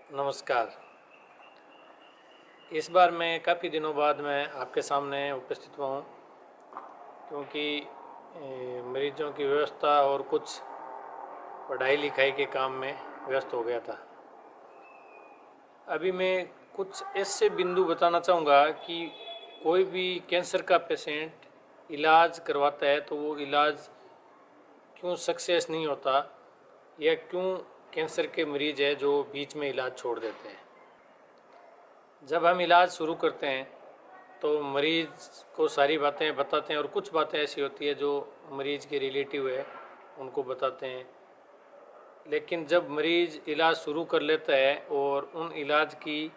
नमस्कार। इस बार मैं काफ़ी दिनों बाद मैं आपके सामने उपस्थित हुआ हूँ क्योंकि मरीजों की व्यवस्था और कुछ पढ़ाई लिखाई के काम में व्यस्त हो गया था। अभी मैं कुछ ऐसे बिंदु बताना चाहूँगा कि कोई भी कैंसर का पेशेंट इलाज करवाता है तो वो इलाज क्यों सक्सेस नहीं होता या क्यों कैंसर के मरीज है जो बीच में इलाज छोड़ देते हैं। जब हम इलाज शुरू करते हैं तो मरीज़ को सारी बातें बताते हैं और कुछ बातें ऐसी होती है जो मरीज़ के रिलेटिव है उनको बताते हैं, लेकिन जब मरीज़ इलाज शुरू कर लेता है और उन इलाज की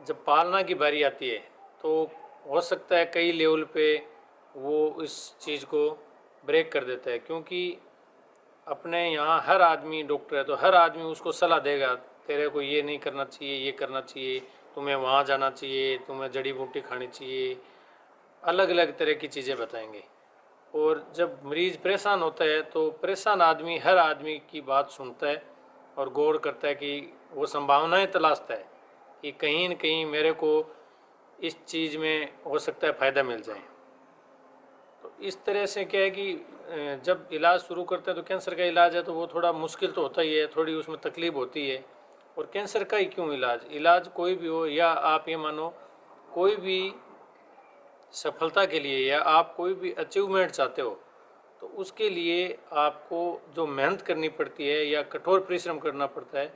जब पालना की बारी आती है तो हो सकता है कई लेवल पे वो इस चीज़ को ब्रेक कर देता है, क्योंकि अपने यहाँ हर आदमी डॉक्टर है तो हर आदमी उसको सलाह देगा, तेरे को ये नहीं करना चाहिए, ये करना चाहिए, तुम्हें वहाँ जाना चाहिए, तुम्हें जड़ी बूटी खानी चाहिए, अलग अलग तरह की चीज़ें बताएंगे। और जब मरीज़ परेशान होता है तो परेशान आदमी हर आदमी की बात सुनता है और गौर करता है कि वो संभावनाएं तलाशता है कि कहीं न कहीं मेरे को इस चीज़ में हो सकता है फ़ायदा मिल जाए। तो इस तरह से क्या है कि जब इलाज शुरू करते हैं तो कैंसर का इलाज है तो वो थोड़ा मुश्किल तो होता ही है, थोड़ी उसमें तकलीफ होती है। और कैंसर का ही क्यों इलाज कोई भी हो, या आप ये मानो कोई भी सफलता के लिए या आप कोई भी अचीवमेंट चाहते हो तो उसके लिए आपको जो मेहनत करनी पड़ती है या कठोर परिश्रम करना पड़ता है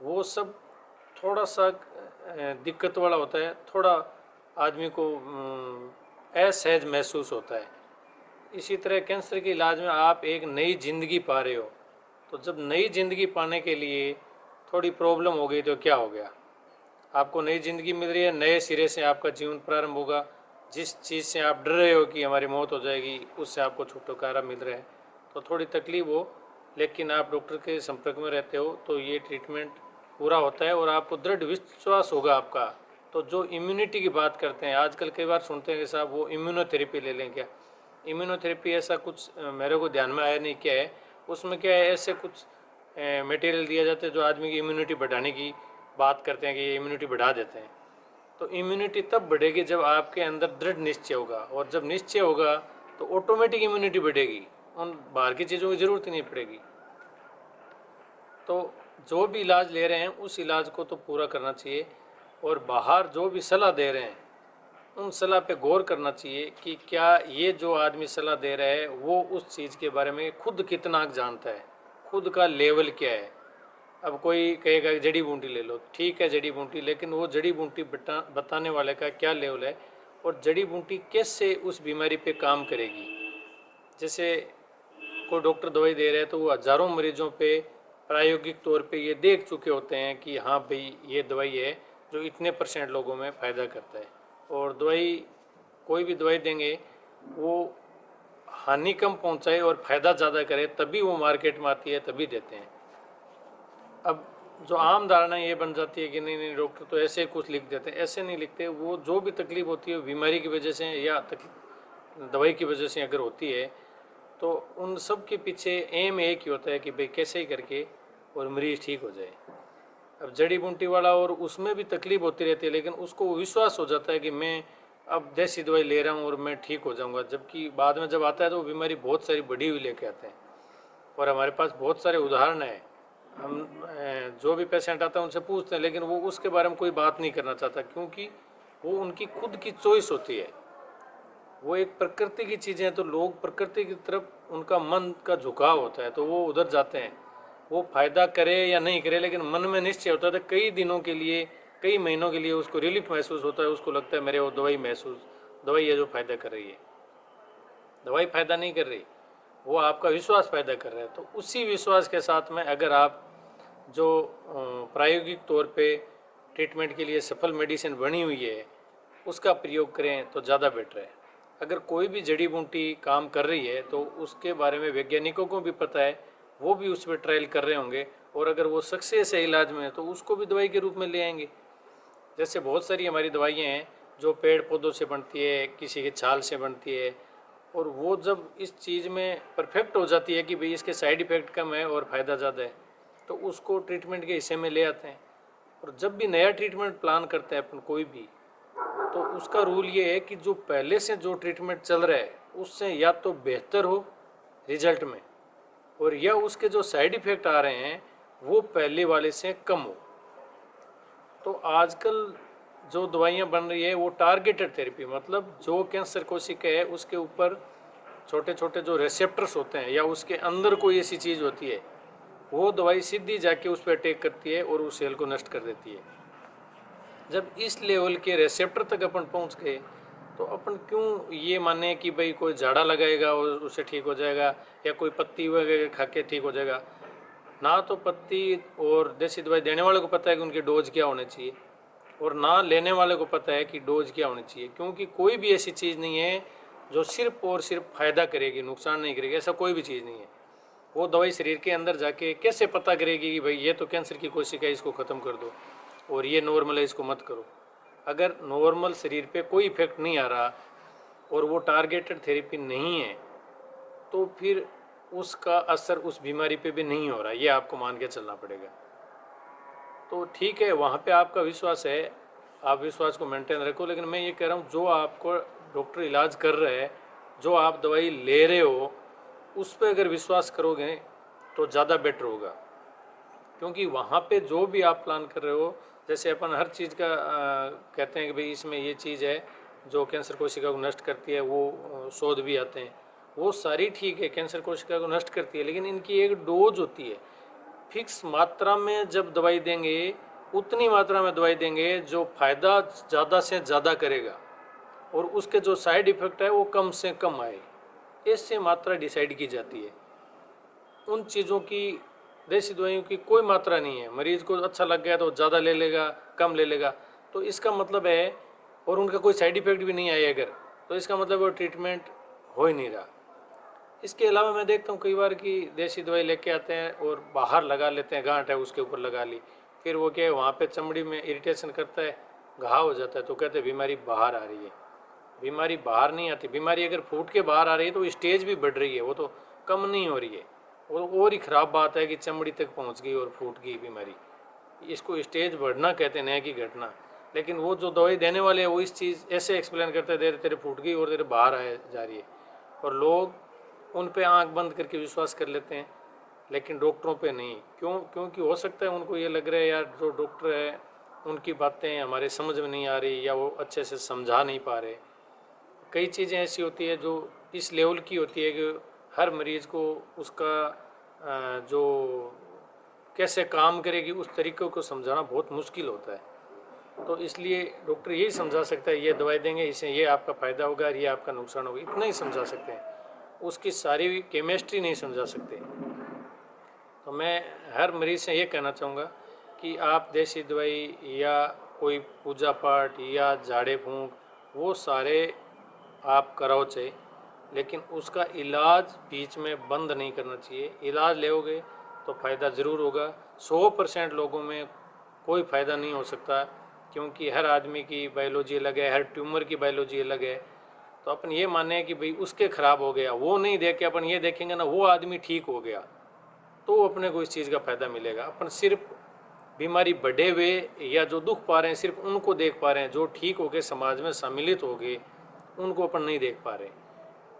वो सब थोड़ा सा दिक्कत वाला होता है, थोड़ा आदमी को असहज महसूस होता है। इसी तरह कैंसर के इलाज में आप एक नई ज़िंदगी पा रहे हो, तो जब नई ज़िंदगी पाने के लिए थोड़ी प्रॉब्लम हो गई तो क्या हो गया, आपको नई ज़िंदगी मिल रही है, नए सिरे से आपका जीवन प्रारंभ होगा। जिस चीज़ से आप डर रहे हो कि हमारी मौत हो जाएगी उससे आपको छुटकारा मिल रहा है, तो थोड़ी तकलीफ हो लेकिन आप डॉक्टर के संपर्क में रहते हो तो ये ट्रीटमेंट पूरा होता है और आपको दृढ़ विश्वास होगा आपका। तो जो इम्यूनिटी की बात करते हैं आजकल कई बार सुनते हैं कि साहब वो इम्यूनोथेरेपी ले लें क्या, इम्यूनोथेरेपी ऐसा कुछ मेरे को ध्यान में आया नहीं क्या है। उसमें क्या है, ऐसे कुछ मटेरियल दिया जाता है जो आदमी की इम्यूनिटी बढ़ाने की बात करते हैं कि ये इम्यूनिटी बढ़ा देते हैं। तो इम्यूनिटी तब बढ़ेगी जब आपके अंदर दृढ़ निश्चय होगा, और जब निश्चय होगा तो ऑटोमेटिक इम्यूनिटी बढ़ेगी, उन बाहर की चीज़ों की ज़रूरत ही नहीं पड़ेगी। तो जो भी इलाज ले रहे हैं उस इलाज को तो पूरा करना चाहिए, और बाहर जो भी सलाह दे रहे हैं उन सलाह पे गौर करना चाहिए कि क्या ये जो आदमी सलाह दे रहा है वो उस चीज़ के बारे में खुद कितना जानता है, खुद का लेवल क्या है। अब कोई कहेगा कि जड़ी बूटी ले लो, ठीक है जड़ी बूटी, लेकिन वो जड़ी बूटी बताने वाले का क्या लेवल है और जड़ी बूटी कैसे उस बीमारी पे काम करेगी। जैसे कोई डॉक्टर दवाई दे रहे हैं तो वो हज़ारों मरीजों पे प्रायोगिक तौर पे ये देख चुके होते हैं कि हाँ भाई ये दवाई है जो इतने % लोगों में फ़ायदा करता है। और दवाई कोई भी दवाई देंगे वो हानि कम पहुंचाए और फ़ायदा ज़्यादा करे तभी वो मार्केट में आती है, तभी देते हैं। अब जो आम धारणा ये बन जाती है कि नहीं नहीं डॉक्टर तो ऐसे कुछ लिख देते हैं, ऐसे नहीं लिखते। वो जो भी तकलीफ होती है बीमारी की वजह से या दवाई की वजह से अगर होती है तो उन सब के पीछे एम एक ही होता है कि भाई कैसे ही करके और मरीज़ ठीक हो जाए। अब जड़ी बूटी वाला और उसमें भी तकलीफ होती रहती है, लेकिन उसको विश्वास हो जाता है कि मैं अब देसी दवाई ले रहा हूँ और मैं ठीक हो जाऊँगा, जबकि बाद में जब आता है तो वो बीमारी बहुत सारी बड़ी हुई लेके आते हैं। और हमारे पास बहुत सारे उदाहरण हैं। हम जो भी पेशेंट आता है उनसे पूछते हैं, लेकिन वो उसके बारे में कोई बात नहीं करना चाहता, क्योंकि वो उनकी खुद की चॉइस होती है। वो एक प्रकृति की चीज़ें हैं तो लोग प्रकृति की तरफ उनका मन का झुकाव होता है तो वो उधर जाते हैं। वो फ़ायदा करे या नहीं करे लेकिन मन में निश्चय होता है तो कई दिनों के लिए, कई महीनों के लिए उसको रिलीफ महसूस होता है। उसको लगता है मेरे वो दवाई है जो फ़ायदा कर रही है। दवाई फ़ायदा नहीं कर रही, वो आपका विश्वास पैदा कर रहा है। तो उसी विश्वास के साथ में अगर आप जो प्रायोगिक तौर पे ट्रीटमेंट के लिए सफल मेडिसिन बनी हुई है उसका प्रयोग करें तो ज़्यादा बेटर है। अगर कोई भी जड़ी बूटी काम कर रही है तो उसके बारे में वैज्ञानिकों को भी पता है, वो भी उस पर ट्रायल कर रहे होंगे, और अगर वो सक्सेस है इलाज में तो उसको भी दवाई के रूप में ले आएंगे। जैसे बहुत सारी हमारी दवाइयाँ हैं जो पेड़ पौधों से बनती है, किसी की छाल से बनती है, और वो जब इस चीज़ में परफेक्ट हो जाती है कि भाई इसके साइड इफ़ेक्ट कम है और फ़ायदा ज़्यादा है तो उसको ट्रीटमेंट के हिस्से में ले आते हैं। और जब भी नया ट्रीटमेंट प्लान करते हैं अपन कोई भी, तो उसका रूल ये है कि जो पहले से जो ट्रीटमेंट चल रहा है उससे या तो बेहतर हो रिजल्ट में, और या उसके जो साइड इफ़ेक्ट आ रहे हैं वो पहले वाले से कम हो। तो आजकल जो दवाइयाँ बन रही है वो टारगेटेड थेरेपी, मतलब जो कैंसर कोशिका है उसके ऊपर छोटे छोटे जो रिसेप्टर्स होते हैं या उसके अंदर कोई ऐसी चीज़ होती है, वो दवाई सीधी जाके उस पर अटैक करती है और उस सेल को नष्ट कर देती है। जब इस लेवल के रिसेप्टर तक अपन पहुंच गए तो अपन क्यों ये माने कि भाई कोई झाड़ा लगाएगा और उससे ठीक हो जाएगा, या कोई पत्ती वगैरह खा के ठीक हो जाएगा। ना तो पत्ती और देसी दवाई देने वाले को पता है कि उनकी डोज क्या होनी चाहिए, और ना लेने वाले को पता है कि डोज क्या होनी चाहिए, क्योंकि कोई भी ऐसी चीज़ नहीं है जो सिर्फ और सिर्फ फ़ायदा करेगी, नुकसान नहीं करेगी। ऐसा कोई भी चीज़ नहीं है। वो दवाई शरीर के अंदर जाके कैसे पता करेगी कि भाई ये तो कैंसर की कोशिका है, इसको ख़त्म कर दो, और ये नॉर्मल है, इसको मत करो। अगर नॉर्मल शरीर पे कोई इफेक्ट नहीं आ रहा और वो टारगेटेड थेरेपी नहीं है, तो फिर उसका असर उस बीमारी पे भी नहीं हो रहा, ये आपको मान के चलना पड़ेगा। तो ठीक है, वहाँ पे आपका विश्वास है, आप विश्वास को मेंटेन रखो, लेकिन मैं ये कह रहा हूँ जो आपको डॉक्टर इलाज कर रहे हैं, जो आप दवाई ले रहे हो, उस पर अगर विश्वास करोगे तो ज़्यादा बेटर होगा। क्योंकि वहाँ पे जो भी आप प्लान कर रहे हो, जैसे अपन हर चीज़ का कहते हैं कि भाई इसमें ये चीज़ है जो कैंसर कोशिका को नष्ट करती है, वो शोध भी आते हैं, वो सारी ठीक है, कैंसर कोशिका को नष्ट करती है, लेकिन इनकी एक डोज होती है। फिक्स मात्रा में जब दवाई देंगे उतनी मात्रा में दवाई देंगे जो फ़ायदा ज़्यादा से ज़्यादा करेगा, और उसके जो साइड इफ़ेक्ट है वो कम से कम आए। इससे मात्रा डिसाइड की जाती है। उन चीज़ों की, देसी दवाइयों की कोई मात्रा नहीं है। मरीज़ को अच्छा लग गया तो ज़्यादा ले लेगा, कम ले लेगा, तो इसका मतलब है, और उनका कोई साइड इफ़ेक्ट भी नहीं आए अगर, तो इसका मतलब वो ट्रीटमेंट हो ही नहीं रहा। इसके अलावा मैं देखता हूँ कई बार कि देसी दवाई लेके आते हैं और बाहर लगा लेते हैं, गांठ है उसके ऊपर लगा ली, फिर वो क्या है वहाँ पे चमड़ी में इरिटेशन करता है, घाव हो जाता है, तो कहते हैं बीमारी बाहर आ रही है। बीमारी बाहर नहीं आती, बीमारी अगर फूट के बाहर आ रही है तो स्टेज भी बढ़ रही है, वो तो कम नहीं हो रही है। और ही ख़राब बात है कि चमड़ी तक पहुँच गई और फूट गई बीमारी, इसको स्टेज बढ़ना कहते हैं, नया की घटना। लेकिन वो जो दवाई देने वाले हैं वो इस चीज़ ऐसे एक्सप्लेन करते हैं, तेरे फूट गई और तेरे बाहर आए जा रही है, और लोग उन पे आंख बंद करके विश्वास कर लेते हैं, लेकिन डॉक्टरों पे नहीं। क्यों? क्योंकि हो सकता है उनको ये लग रहा है यार जो डॉक्टर है उनकी बातें हमारे समझ में नहीं आ रही, या वो अच्छे से समझा नहीं पा रहे। कई चीज़ें ऐसी होती है जो इस लेवल की होती है कि हर मरीज़ को उसका जो कैसे काम करेगी उस तरीक़े को समझाना बहुत मुश्किल होता है। तो इसलिए डॉक्टर यही समझा सकता है, ये दवाई देंगे इससे ये आपका फ़ायदा होगा और ये आपका नुकसान होगा, इतना ही समझा सकते हैं, उसकी सारी केमिस्ट्री नहीं समझा सकते। तो मैं हर मरीज़ से ये कहना चाहूँगा कि आप देसी दवाई या कोई पूजा पाठ या झाड़े फूंक वो सारे आप कराओ चाहिए, लेकिन उसका इलाज बीच में बंद नहीं करना चाहिए। इलाज लेओगे तो फ़ायदा ज़रूर होगा। 100% लोगों में कोई फ़ायदा नहीं हो सकता, क्योंकि हर आदमी की बायोलॉजी अलग है, हर ट्यूमर की बायोलॉजी अलग है। तो अपन ये माने कि भाई उसके ख़राब हो गया, वो नहीं देख के अपन ये देखेंगे ना वो आदमी ठीक हो गया, तो अपने को इस चीज़ का फ़ायदा मिलेगा। अपन सिर्फ बीमारी बढ़े हुए या जो दुख पा रहे हैं सिर्फ उनको देख पा रहे हैं, जो ठीक हो गए समाज में सम्मिलित हो गए उनको अपन नहीं देख पा रहे।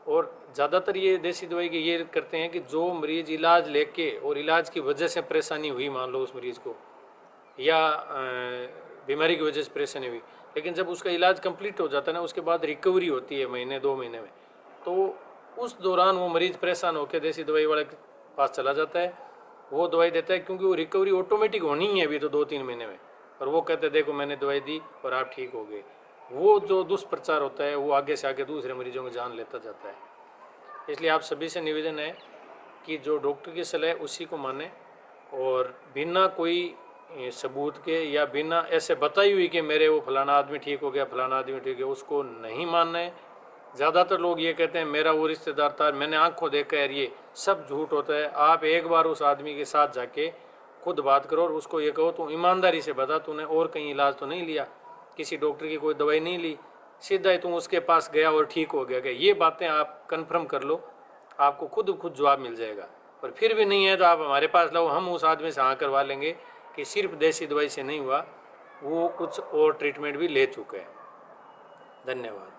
और ज़्यादातर ये देसी दवाई के ये करते हैं कि जो मरीज़ इलाज लेके और इलाज की वजह से परेशानी हुई, मान लो उस मरीज़ को, या बीमारी की वजह से परेशानी हुई, लेकिन जब उसका इलाज कंप्लीट हो जाता है ना, उसके बाद रिकवरी होती है महीने 2 महीने में, तो उस दौरान वो मरीज़ परेशान होकर देसी दवाई वाले के पास चला जाता है, वो दवाई देता है, क्योंकि वो रिकवरी ऑटोमेटिक होनी ही है अभी तो 2-3 महीने में, और वो कहते हैं देखो मैंने दवाई दी और आप ठीक हो गए। वो जो दुष्प्रचार होता है वो आगे से आगे दूसरे मरीजों की जान लेता जाता है। इसलिए आप सभी से निवेदन है कि जो डॉक्टर की सलाह है उसी को माने, और बिना कोई सबूत के या बिना ऐसे बताई हुई कि मेरे वो फलाना आदमी ठीक हो गया, फलाना आदमी ठीक है, उसको नहीं मानना है। ज़्यादातर लोग ये कहते हैं मेरा वो रिश्तेदार था, मैंने आंखों देखा है, ये सब झूठ होता है। आप एक बार उस आदमी के साथ जाके खुद बात करो और उसको ये कहो तू ईमानदारी से बता तूने और कहीं इलाज तो नहीं लिया, किसी डॉक्टर की कोई दवाई नहीं ली, सीधा ही तुम उसके पास गया और ठीक हो गया। ये बातें आप कन्फर्म कर लो, आपको खुद जवाब मिल जाएगा। और फिर भी नहीं है तो आप हमारे पास लाओ, हम उस आदमी से हाँ करवा लेंगे कि सिर्फ देसी दवाई से नहीं हुआ, वो कुछ और ट्रीटमेंट भी ले चुके हैं। धन्यवाद।